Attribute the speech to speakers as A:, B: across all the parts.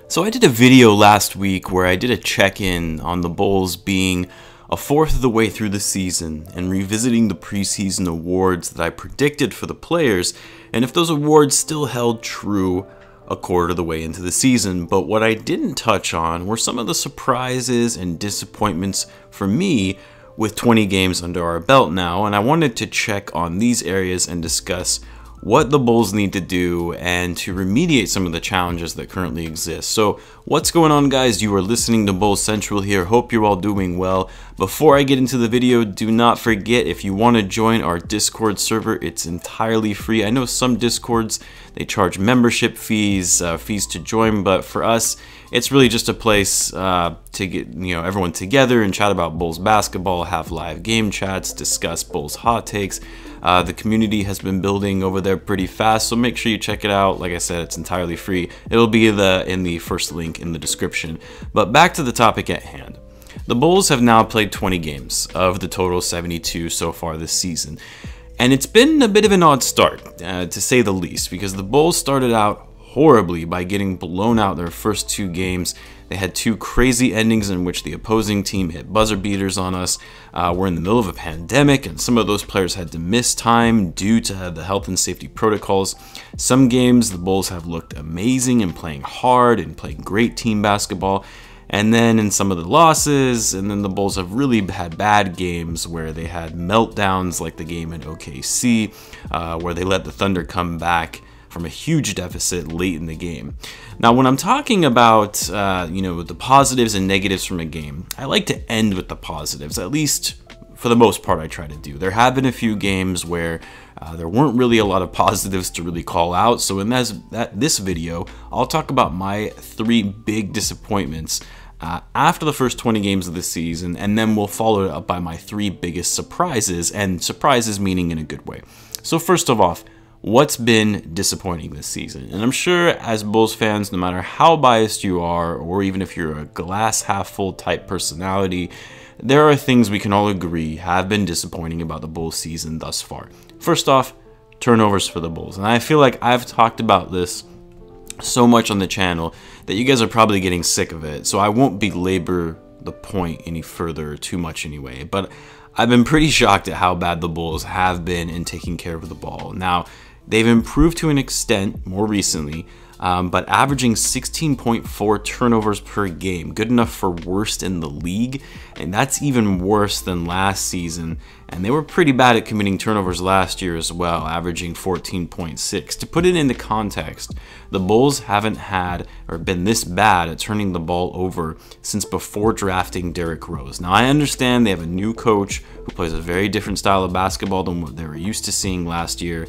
A: So I did a video last week where I did a check-in on the Bulls being a fourth of the way through the season and revisiting the preseason awards that I predicted for the players and if those awards still held true a quarter of the way into the season. But what I didn't touch on were some of the surprises and disappointments for me with 20 games under our belt now, and I wanted to check on these areas and discuss what the Bulls need to do and to remediate some of the challenges that currently exist. So what's going on, guys? You are listening to Bulls Central here. Hope you're all doing well. Before I get into the video, do not forget, if you want to join our Discord server, it's entirely free. I know some Discords, they charge membership fees to join, but for us, it's really just a place to get everyone together and chat about Bulls basketball, have live game chats, discuss Bulls hot takes. The community has been building over there pretty fast, so make sure you check it out. Like I said, it's entirely free. It'll be in the first link in the description. But back to the topic at hand. The Bulls have now played 20 games of the total 72 so far this season. And it's been a bit of an odd start, to say the least, because the Bulls started out horribly by getting blown out their first two games. They had two crazy endings in which the opposing team hit buzzer beaters on us. We're in the middle of a pandemic, and some of those players had to miss time due to the health and safety protocols. Some games, the Bulls have looked amazing and playing hard and playing great team basketball. And then in some of the losses, and then the Bulls have really had bad games where they had meltdowns, like the game in OKC, where they let the Thunder come back from a huge deficit late in the game. Now, when I'm talking about the positives and negatives from a game, I like to end with the positives, at least for the most part I try to do. There have been a few games where there weren't really a lot of positives to really call out, so in this video, I'll talk about my three big disappointments after the first 20 games of the season, and then we'll follow it up by my three biggest surprises, and surprises meaning in a good way. So first of all, what's been disappointing this season? And I'm sure as Bulls fans, no matter how biased you are, or even if you're a glass half full type personality, there are things we can all agree have been disappointing about the Bulls season thus far. First off, turnovers for the Bulls. And I feel like I've talked about this so much on the channel that you guys are probably getting sick of it. So I won't belabor the point any further, too much anyway. But I've been pretty shocked at how bad the Bulls have been in taking care of the ball. Now, they've improved to an extent more recently, but averaging 16.4 turnovers per game, good enough for worst in the league, and that's even worse than last season. And they were pretty bad at committing turnovers last year as well, averaging 14.6. To put it into context, the Bulls haven't had or been this bad at turning the ball over since before drafting Derrick Rose. Now, I understand they have a new coach who plays a very different style of basketball than what they were used to seeing last year,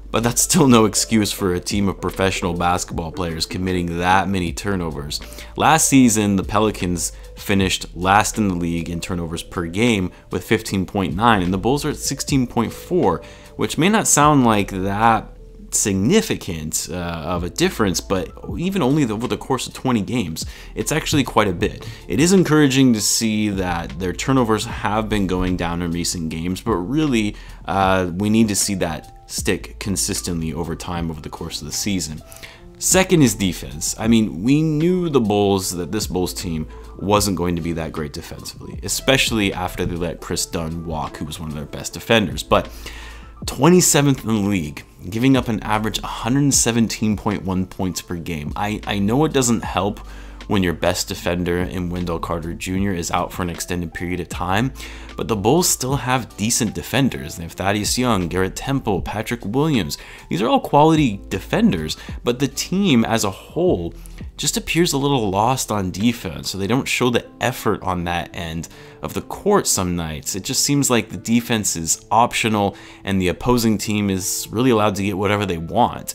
A: but that's still no excuse for a team of professional basketball players committing that many turnovers. Last season, the Pelicans finished last in the league in turnovers per game with 15.9, and the Bulls are at 16.4, which may not sound like that significant of a difference, but even only over the course of 20 games, it's actually quite a bit. It is encouraging to see that their turnovers have been going down in recent games, but really we need to see that stick consistently over time over the course of the season. Second is defense. I mean, we knew that this Bulls team wasn't going to be that great defensively, especially after they let Chris Dunn walk, who was one of their best defenders. But 27th in the league, giving up an average 117.1 points per game. I know it doesn't help when your best defender in Wendell Carter Jr. is out for an extended period of time, but the Bulls still have decent defenders. They have Thaddeus Young, Garrett Temple, Patrick Williams. These are all quality defenders, but the team as a whole just appears a little lost on defense, so they don't show the effort on that end of the court some nights. It just seems like the defense is optional and the opposing team is really allowed to get whatever they want.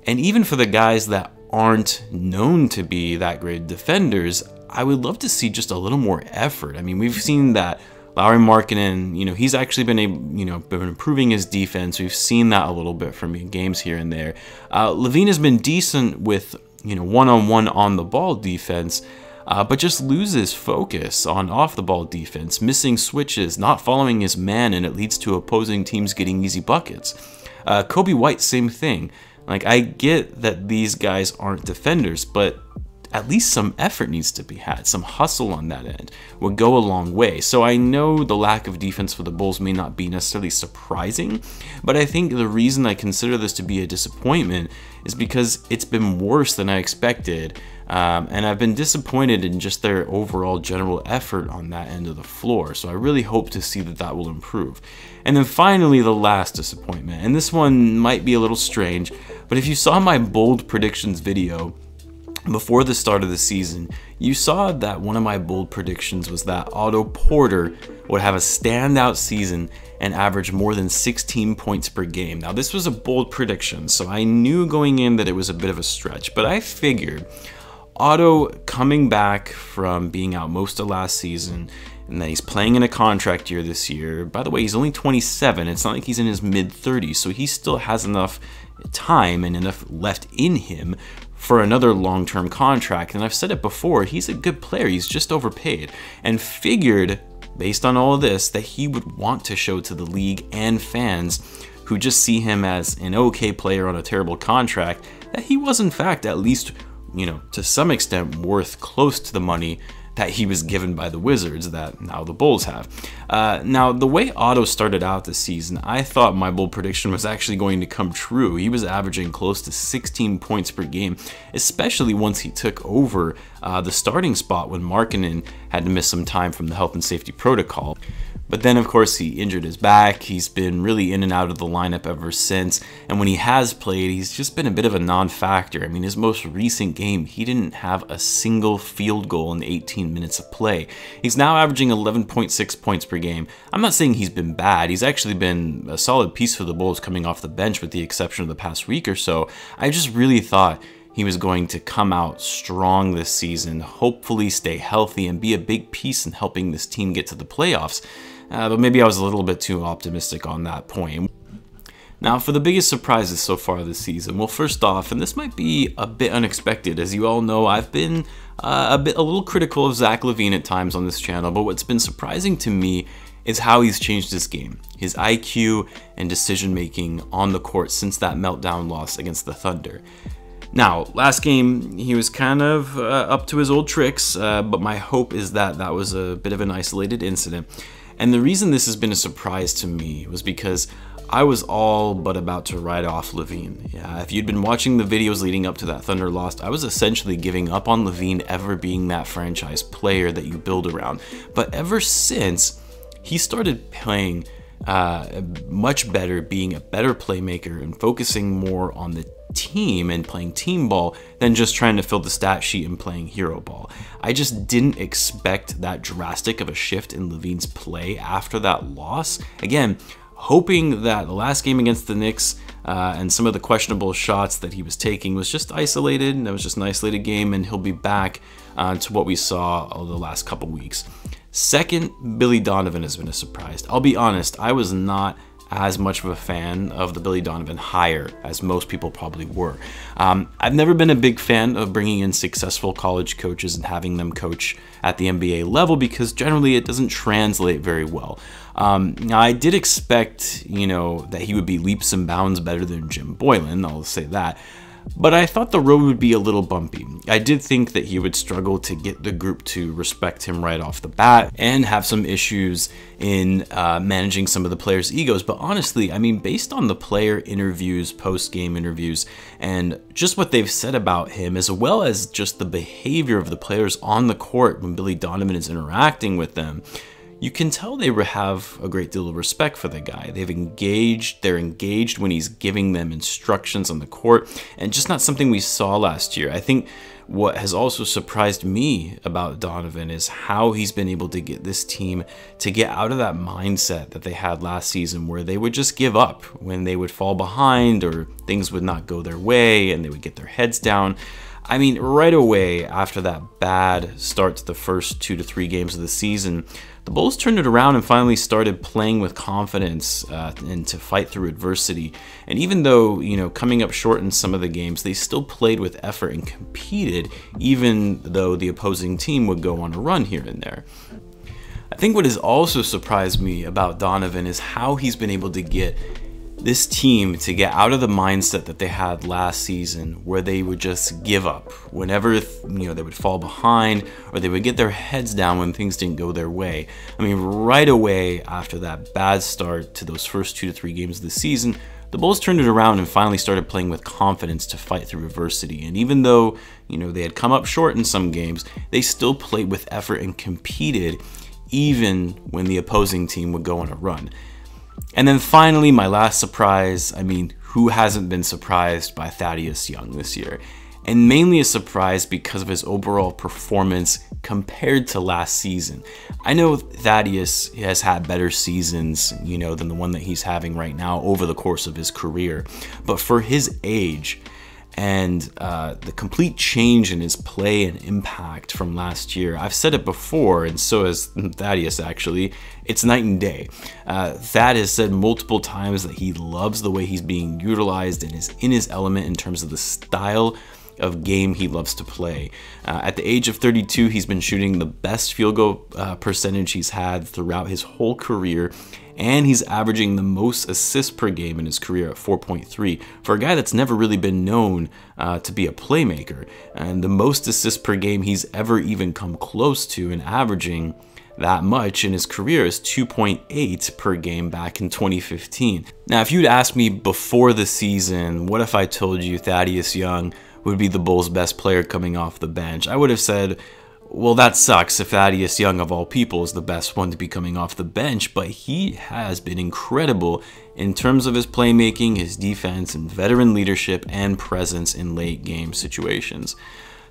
A: And even for the guys that aren't known to be that great defenders, I would love to see just a little more effort. I mean, we've seen that Lauri Markkanen, he's actually been improving his defense. We've seen that a little bit from games here and there. Levine has been decent with one-on-one on the ball defense, but just loses focus on off the ball defense, missing switches, not following his man, and it leads to opposing teams getting easy buckets. Kobe White, same thing. Like, I get that these guys aren't defenders, but at least some effort needs to be had. Some hustle on that end would go a long way. So I know the lack of defense for the Bulls may not be necessarily surprising, but I think the reason I consider this to be a disappointment is because it's been worse than I expected. And I've been disappointed in just their overall general effort on that end of the floor. So I really hope to see that that will improve. And then finally, the last disappointment. And this one might be a little strange, but if you saw my bold predictions video before the start of the season, you saw that one of my bold predictions was that Otto Porter would have a standout season and average more than 16 points per game. Now, this was a bold prediction, so I knew going in that it was a bit of a stretch, but I figured Otto coming back from being out most of last season, and that he's playing in a contract year this year. By the way, he's only 27. It's not like he's in his mid-30s, so he still has enough time and enough left in him for another long-term contract. And I've said it before, he's a good player. He's just overpaid. And figured, based on all of this, that he would want to show to the league and fans who just see him as an okay player on a terrible contract, that he was in fact at least, to some extent worth close to the money that he was given by the Wizards that now the Bulls have. Now, the way Otto started out this season, I thought my bold prediction was actually going to come true. He was averaging close to 16 points per game, especially once he took over the starting spot when Markkanen had to miss some time from the health and safety protocol. But then, of course, he injured his back. He's been really in and out of the lineup ever since. And when he has played, he's just been a bit of a non-factor. I mean, his most recent game, he didn't have a single field goal in 18 minutes of play. He's now averaging 11.6 points per game. I'm not saying he's been bad. He's actually been a solid piece for the Bulls coming off the bench with the exception of the past week or so. I just really thought he was going to come out strong this season, hopefully stay healthy and be a big piece in helping this team get to the playoffs. But maybe I was a little bit too optimistic on that point. Now, for the biggest surprises so far this season, well, first off, and this might be a bit unexpected, as you all know, I've been a little critical of Zach Levine at times on this channel, but what's been surprising to me is how he's changed his game, his IQ and decision-making on the court since that meltdown loss against the Thunder. Now, last game, he was kind of up to his old tricks, but my hope is that that was a bit of an isolated incident. And the reason this has been a surprise to me was because I was all but about to write off Levine. Yeah, if you'd been watching the videos leading up to that Thunder loss, I was essentially giving up on Levine ever being that franchise player that you build around. But ever since, he started playing much better, being a better playmaker and focusing more on the team and playing team ball than just trying to fill the stat sheet and playing hero ball. I just didn't expect that drastic of a shift in Levine's play after that loss. Again, hoping that the last game against the Knicks and some of the questionable shots that he was taking was just isolated, and that was just an isolated game, and he'll be back to what we saw over the last couple weeks. Second, Billy Donovan has been a surprise. I'll be honest, I was not as much of a fan of the Billy Donovan hire as most people probably were. I've never been a big fan of bringing in successful college coaches and having them coach at the NBA level because generally it doesn't translate very well. Now, I did expect, that he would be leaps and bounds better than Jim Boylan, I'll say that. But I thought the road would be a little bumpy. I did think that he would struggle to get the group to respect him right off the bat and have some issues in managing some of the players' egos. But honestly, I mean, based on the player interviews, post-game interviews, and just what they've said about him, as well as just the behavior of the players on the court when Billy Donovan is interacting with them, you can tell they have a great deal of respect for the guy. They're engaged when he's giving them instructions on the court, and just not something we saw last year. I think what has also surprised me about Donovan is how he's been able to get this team to get out of that mindset that they had last season where they would just give up when they would fall behind or things would not go their way and they would get their heads down. I mean, right away after that bad start to the first 2 to 3 games of the season, the Bulls turned it around and finally started playing with confidence and to fight through adversity. And even though, coming up short in some of the games, they still played with effort and competed, even though the opposing team would go on a run here and there. I think what has also surprised me about Donovan is how he's been able to get this team to get out of the mindset that they had last season, where they would just give up whenever they would fall behind, or they would get their heads down when things didn't go their way. I mean, right away after that bad start to those first 2 to 3 games of the season, the Bulls turned it around and finally started playing with confidence to fight through adversity. And even though they had come up short in some games, they still played with effort and competed even when the opposing team would go on a run. And then finally, my last surprise. I mean, who hasn't been surprised by Thaddeus Young this year? And mainly a surprise because of his overall performance compared to last season. I know Thaddeus has had better seasons, than the one that he's having right now over the course of his career. But for his age and the complete change in his play and impact from last year, I've said it before, and so has Thaddeus actually, it's night and day. Thad has said multiple times that he loves the way he's being utilized and is in his element in terms of the style of game he loves to play. At the age of 32, he's been shooting the best field goal percentage he's had throughout his whole career, and he's averaging the most assists per game in his career at 4.3 for a guy that's never really been known to be a playmaker. And the most assists per game he's ever even come close to, and averaging that much in his career, is 2.8 per game back in 2015. Now, if you'd asked me before the season, what if I told you Thaddeus Young would be the Bulls' best player coming off the bench, I would have said, well, that sucks if Thaddeus Young, of all people, is the best one to be coming off the bench, but he has been incredible in terms of his playmaking, his defense, and veteran leadership and presence in late game situations.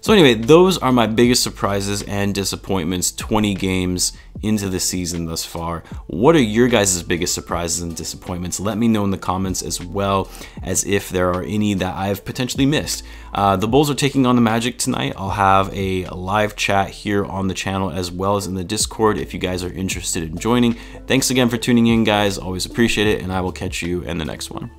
A: So anyway, those are my biggest surprises and disappointments 20 games into the season thus far. What are your guys' biggest surprises and disappointments? Let me know in the comments, as well as if there are any that I've potentially missed. The Bulls are taking on the Magic tonight. I'll have a live chat here on the channel as well as in the Discord if you guys are interested in joining. Thanks again for tuning in, guys. Always appreciate it, and I will catch you in the next one.